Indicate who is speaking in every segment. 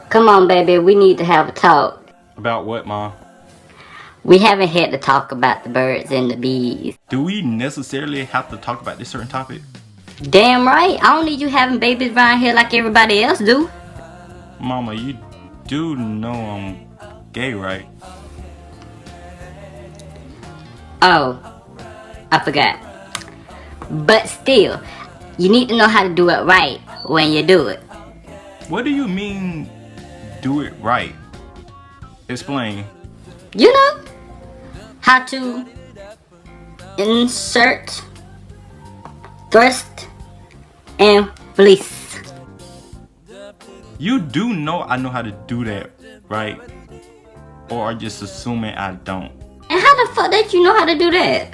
Speaker 1: Come on, baby, we need to have a talk.
Speaker 2: About what, Ma?
Speaker 1: We haven't had to talk about the birds and the bees.
Speaker 2: Do we necessarily have to talk about this certain topic?
Speaker 1: Damn right, I don't need you having babies around here like everybody else do.
Speaker 2: Mama, you do know I'm gay, right?
Speaker 1: Oh, I forgot. But still, you need to know how to do it right when you do it.
Speaker 2: What do you mean, do it right? Explain.
Speaker 1: You know how to insert, thrust, and release.
Speaker 2: You do know I know how to do that, right? Or are you just assuming I don't?
Speaker 1: And how the fuck did you know how to do that?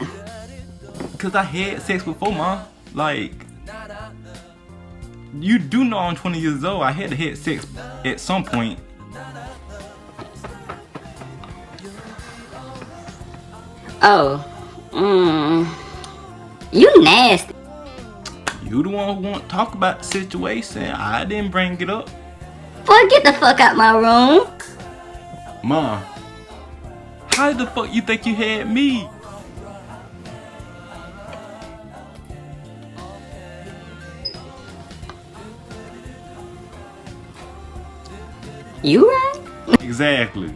Speaker 2: Cause I had sex before, Ma. Like, you do know I'm 20 years old. I had to have sex at some point.
Speaker 1: Oh, you nasty.
Speaker 2: You the one who won't talk about the situation. I didn't bring it up.
Speaker 1: Boy, get the fuck out my room.
Speaker 2: Ma, how the fuck you think you had me?
Speaker 1: You right?
Speaker 2: Exactly.